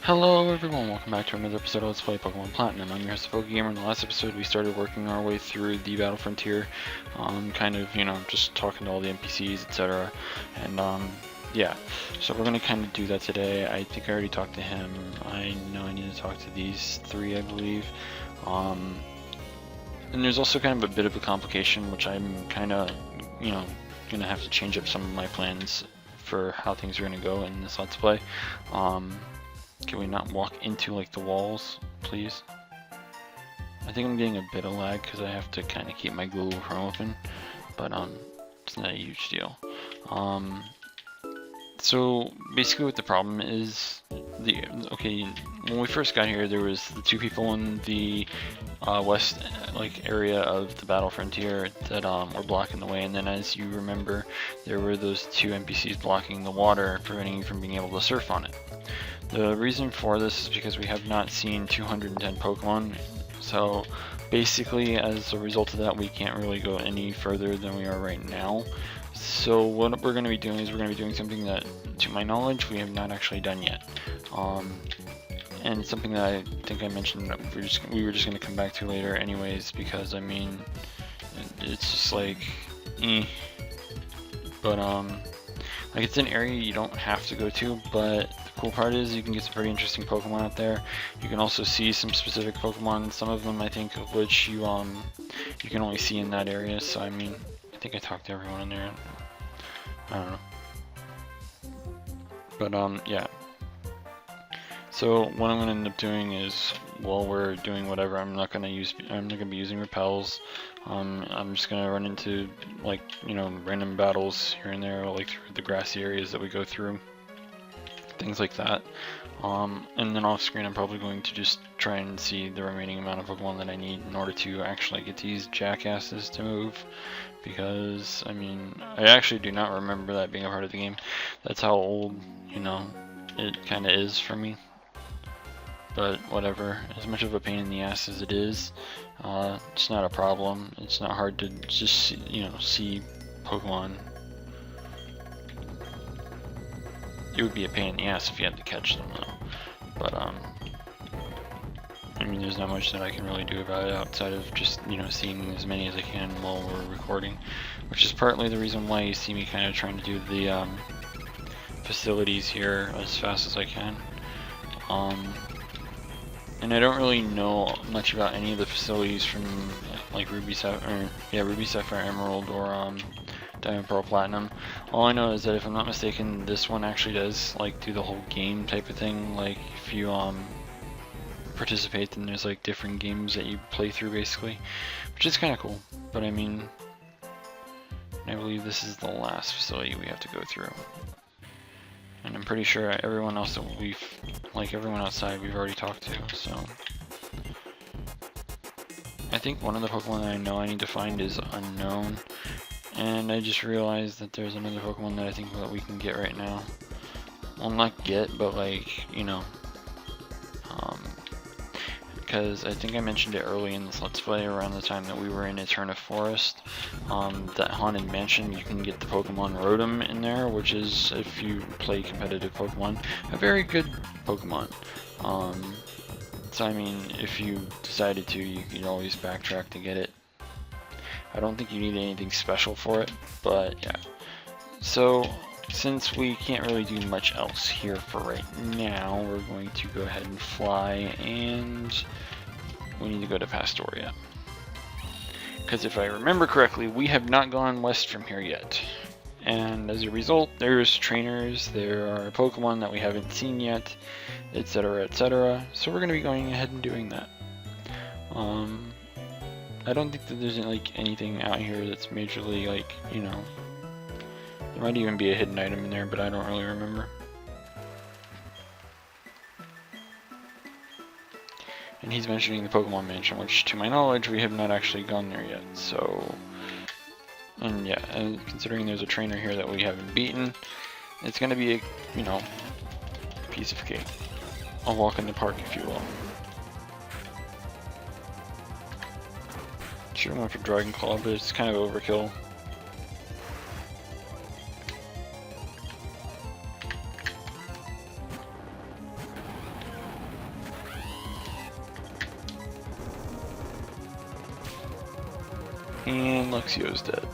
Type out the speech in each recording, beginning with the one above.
Hello everyone, welcome back to another episode of Let's Play Pokemon Platinum. I'm your host, PokeGamer. In the last episode, we started working our way through the Battle Frontier, kind of, just talking to all the NPCs, etc. And, yeah, so we're going to kind of do that today. I think I already talked to him. I know I need to talk to these three, I believe. And there's also kind of a bit of a complication, which I'm kind of, going to have to change up some of my plans for how things are going to go in this Let's Play. Can we not walk into like the walls, please? I think I'm getting a bit of lag because I have to kind of keep my Google Chrome open, but it's not a huge deal. So basically what the problem is, when we first got here, there was the two people in the west area of the Battle Frontier that were blocking the way, and then as you remember, there were those two NPCs blocking the water, preventing you from being able to surf on it. The reason for this is because we have not seen 210 Pokemon, so basically as a result of that we can't really go any further than we are right now. So what we're going to be doing is we're going to be doing something that, to my knowledge, we have not actually done yet. And it's something that I think I mentioned that we were just going to come back to later anyways, because I mean, it's just like, But like it's an area you don't have to go to, but the cool part is you can get some pretty interesting Pokemon out there. You can also see some specific Pokemon, some of them I think of which you can only see in that area. So I mean, I think I talked to everyone in there. I don't know. But yeah. So what I'm gonna end up doing is, while we're doing whatever, I'm not gonna be using repels. I'm just gonna run into random battles here and there, like through the grassy areas that we go through, things like that. And then off screen I'm probably going to just try and see the remaining amount of Pokemon that I need in order to actually get these jackasses to move, because I mean, I actually do not remember that being a part of the game. That's how old, it kind of is for me. But whatever, as much of a pain in the ass as it is, it's not a problem. It's not hard to just see Pokemon. It would be a pain in the ass if you had to catch them though. But I mean, there's not much that I can really do about it outside of just seeing as many as I can while we're recording, which is partly the reason why you see me kind of trying to do the facilities here as fast as I can. And I don't really know much about any of the facilities from like Ruby, Sapphire, Emerald, or Diamond, Pearl, Platinum. All I know is that if I'm not mistaken, this one actually does like do the whole game type of thing. Like if you participate, then there's like different games that you play through basically, which is kind of cool. But I mean, I believe this is the last facility we have to go through. And I'm pretty sure everyone else that everyone outside we've already talked to, so. I think one of the Pokemon that I know I need to find is unknown. And I just realized that there's another Pokemon that I think that we can get right now. Well, not get, but because I think I mentioned it early in this Let's Play around the time that we were in Eterna Forest. That Haunted Mansion, you can get the Pokemon Rotom in there, which is, if you play competitive Pokemon, a very good Pokemon. So I mean, if you decided to, you could always backtrack to get it. I don't think you need anything special for it, but yeah. So, since we can't really do much else here for right now, we're going to go ahead and fly, and we need to go to Pastoria. Because if I remember correctly, we have not gone west from here yet. And as a result, there's trainers, there are Pokemon that we haven't seen yet, etc, etc. So we're going to be going ahead and doing that. I don't think that there's anything out here that's majorly there might even be a hidden item in there, but I don't really remember. And he's mentioning the Pokemon Mansion, which to my knowledge we have not actually gone there yet, so. And yeah, considering there's a trainer here that we haven't beaten, it's gonna be a, piece of cake. A walk in the park, if you will. Sure, I went for Dragon Claw, but it's kind of overkill. And Luxio's dead.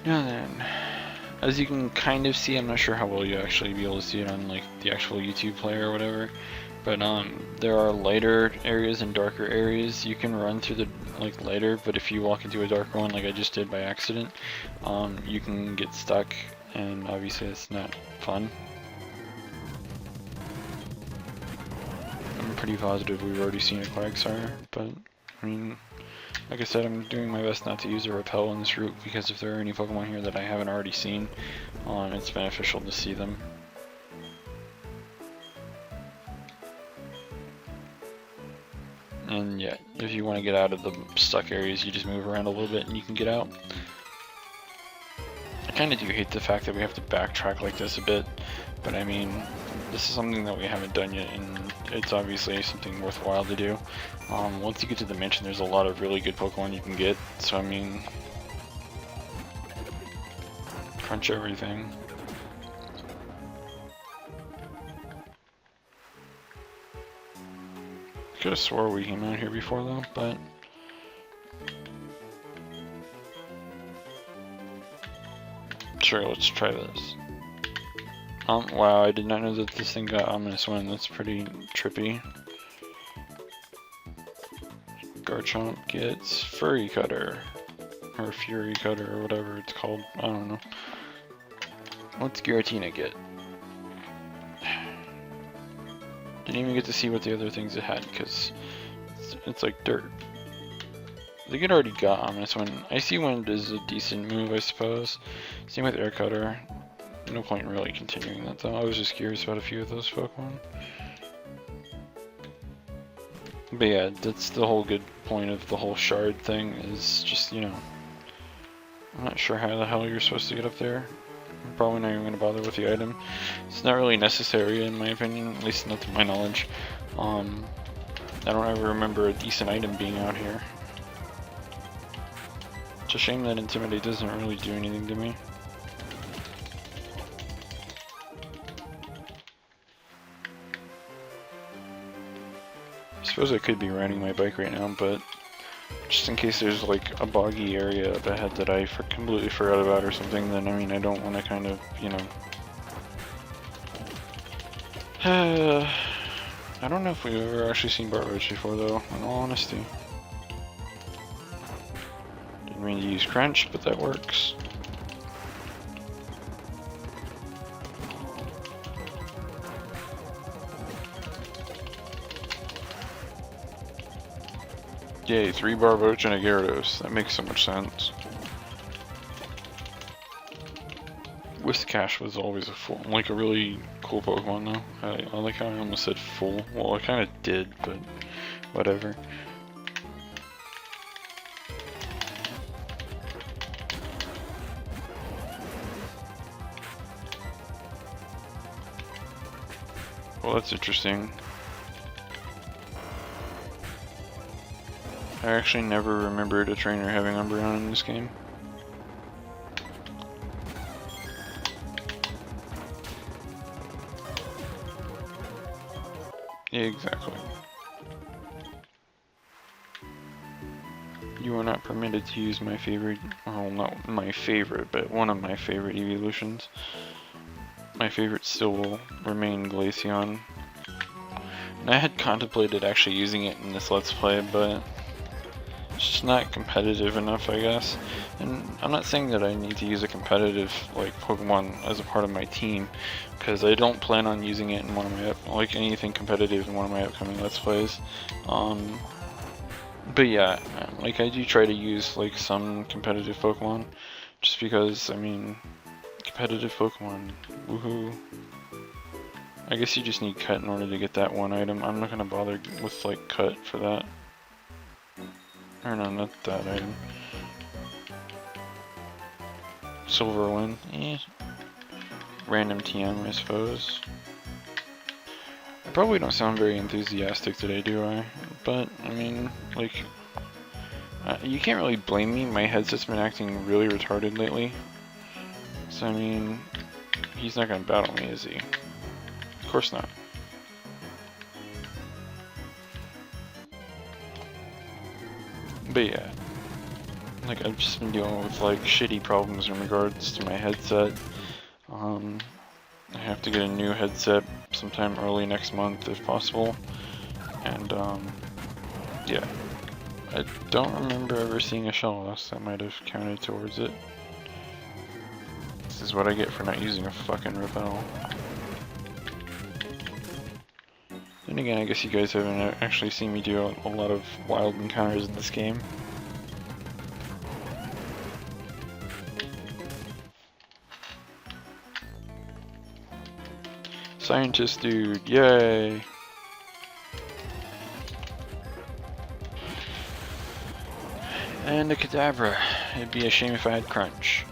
Now then, as you can kind of see, I'm not sure how well you actually be able to see it on like the actual YouTube player or whatever, but there are lighter areas and darker areas. You can run through the like lighter, but if you walk into a darker one like I just did by accident, you can get stuck, and obviously it's not fun. I'm pretty positive we've already seen a Quagsire, but I mean, like I said, I'm doing my best not to use a repel in this route, because if there are any Pokemon here that I haven't already seen, it's beneficial to see them. And yeah, if you want to get out of the stuck areas, you just move around a little bit and you can get out. I kind of do hate the fact that we have to backtrack like this a bit, but I mean, this is something that we haven't done yet, and it's obviously something worthwhile to do. Once you get to the mansion, there's a lot of really good Pokemon you can get, so I mean, crunch everything. Could have swore we came out here before though, but sure, let's try this. Wow, I did not know that this thing got Ominous Wind. That's pretty trippy. Garchomp gets Furry Cutter, or Fury Cutter, or whatever it's called. I don't know. What's Giratina get? Didn't even get to see what the other things it had, because it's like dirt. I think it already got Ominous Wind. Icy Wind is a decent move, I suppose. Same with Air Cutter. No point in really continuing that though. I was just curious about a few of those Pokemon. But yeah, that's the whole good point of the whole shard thing, is just, you know, I'm not sure how the hell you're supposed to get up there. I'm probably not even going to bother with the item. It's not really necessary in my opinion, at least not to my knowledge. I don't ever remember a decent item being out here. It's a shame that Intimidate doesn't really do anything to me. I suppose I could be riding my bike right now, but just in case there's like a boggy area up ahead that I completely forgot about or something, then I mean, I don't want to kind of, you know... I don't know if we've ever actually seen Bartwitch before though, in all honesty. Didn't mean to use Crunch, but that works. Yay, 3 Barboach and a Gyarados. That makes so much sense. Whiscash was always a really cool Pokemon though. I like how I almost said full. Well, I kind of did, but whatever. Well, that's interesting. I actually never remembered a trainer having Umbreon in this game. Yeah, exactly. You are not permitted to use my favorite, well, not my favorite, but one of my favorite evolutions. My favorite still will remain Glaceon. And I had contemplated actually using it in this Let's Play, but it's just not competitive enough, I guess. And I'm not saying that I need to use a competitive like Pokemon as a part of my team, because I don't plan on using it in one of my anything competitive in one of my upcoming Let's Plays. But yeah, like I do try to use like some competitive Pokemon, just because I mean, competitive Pokemon, woohoo! I guess you just need Cut in order to get that one item. I'm not gonna bother with like Cut for that. Or no, not that item. Silverwind, eh. Random TM, I suppose. I probably don't sound very enthusiastic today, do I? But, I mean, like, you can't really blame me. My headset's been acting really retarded lately. So, I mean, he's not gonna battle me, is he? Of course not. But yeah, like I've just been dealing with like shitty problems in regards to my headset. I have to get a new headset sometime early next month if possible. And yeah, I don't remember ever seeing a shell loss that might have counted towards it. This is what I get for not using a fucking repel. Then again, I guess you guys haven't actually seen me do a lot of wild encounters in this game. Scientist dude, yay! And a Kadabra. It'd be a shame if I had Crunch.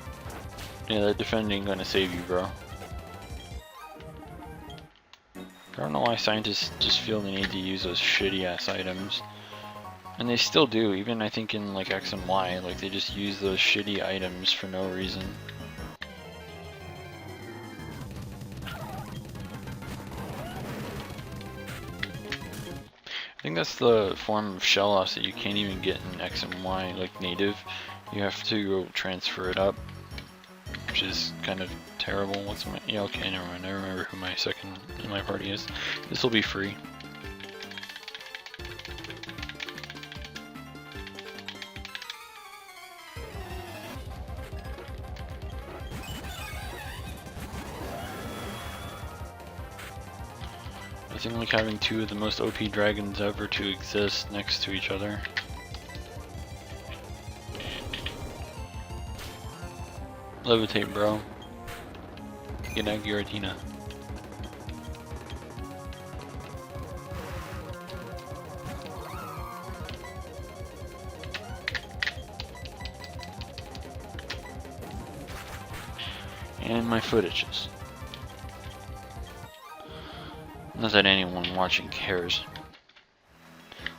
Yeah, that defending gonna save you, bro. I don't know why scientists just feel the need to use those shitty ass items. And they still do, even I think in like X and Y, like they just use those shitty items for no reason. I think that's the form of shell loss that you can't even get in X and Y, like native. You have to transfer it up, which is kind of terrible. What's my, yeah, okay, never mind. I remember who my second in my party is. This will be free. Nothing like having two of the most OP dragons ever to exist next to each other. Levitate, bro. Get out Giratina. And my foot itches. Not that anyone watching cares.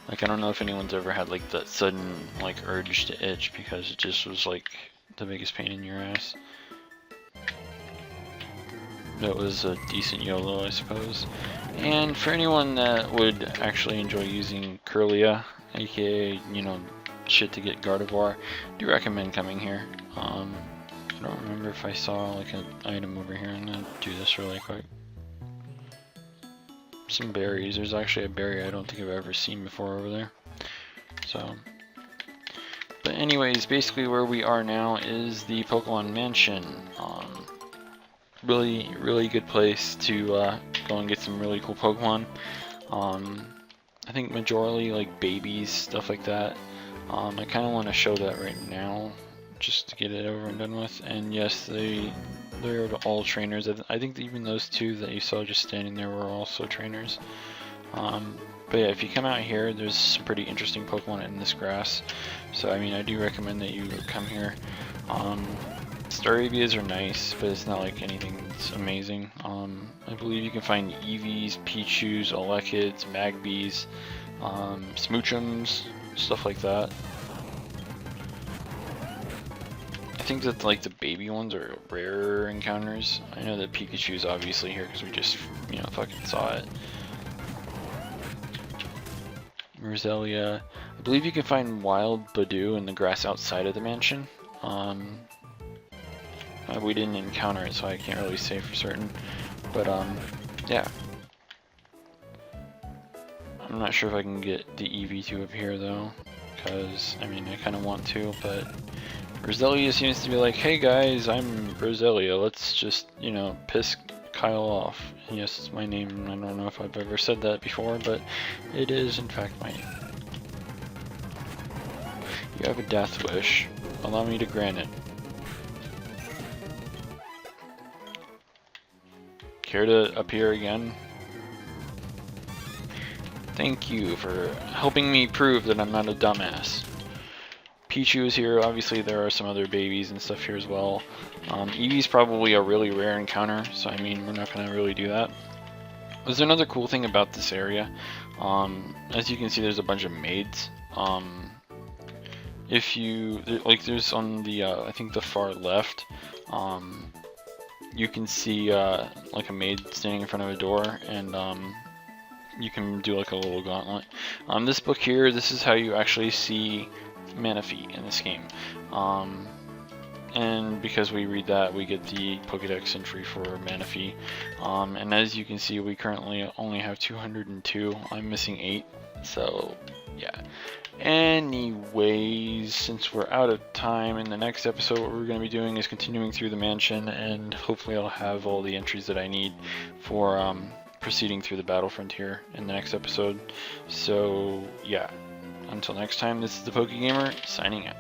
Like, I don't know if anyone's ever had like that sudden like urge to itch because it just was like the biggest pain in your ass. That was a decent YOLO, I suppose. And for anyone that would actually enjoy using Curlia, aka, you know, shit to get Gardevoir, I do recommend coming here. I don't remember if I saw like an item over here. I'm gonna do this really quick. Some berries. There's actually a berry I don't think I've ever seen before over there. So, but anyways, basically where we are now is the Pokemon Mansion. Really good place to go and get some really cool Pokemon. I think majorly like babies, stuff like that. I kind of want to show that right now, just to get it over and done with. And yes, they're all trainers. I think that even those two that you saw just standing there were also trainers. But yeah, if you come out here, there's some pretty interesting Pokemon in this grass. So I mean, I do recommend that you come here. Serebiis are nice, but it's not like anything that's amazing. I believe you can find Eevees, Pichus, Alekids, Magbies, Smoochums, stuff like that. I think that like the baby ones are rarer encounters. I know that Pikachu's obviously here because we just, you know, fucking saw it. Roselia. I believe you can find wild Badoo in the grass outside of the mansion. We didn't encounter it, so I can't really say for certain. But yeah. I'm not sure if I can get the EV2 up here though, because I mean I kind of want to, but Roselia seems to be like, hey guys, I'm Roselia, let's just, you know, piss Kyle off. And yes, it's my name. I don't know if I've ever said that before, but it is in fact my name. You have a death wish. Allow me to grant it. Care to appear again? Thank you for helping me prove that I'm not a dumbass. Pichu is here. Obviously there are some other babies and stuff here as well. Eevee's probably a really rare encounter, so I mean we're not going to really do that. There's another cool thing about this area. As you can see, there's a bunch of maids. If you, like, there's on the, I think the far left, you can see like a maid standing in front of a door, and you can do like a little gauntlet. This book here, this is how you actually see mana fee in this game. And because we read that, we get the Pokedex entry for mana fee. And as you can see, we currently only have 202. I'm missing 8, so yeah. Anyways, since we're out of time, in the next episode what we're going to be doing is continuing through the mansion, and hopefully I'll have all the entries that I need for proceeding through the battle frontier in the next episode. So yeah, until next time, this is the PokeGamer signing out.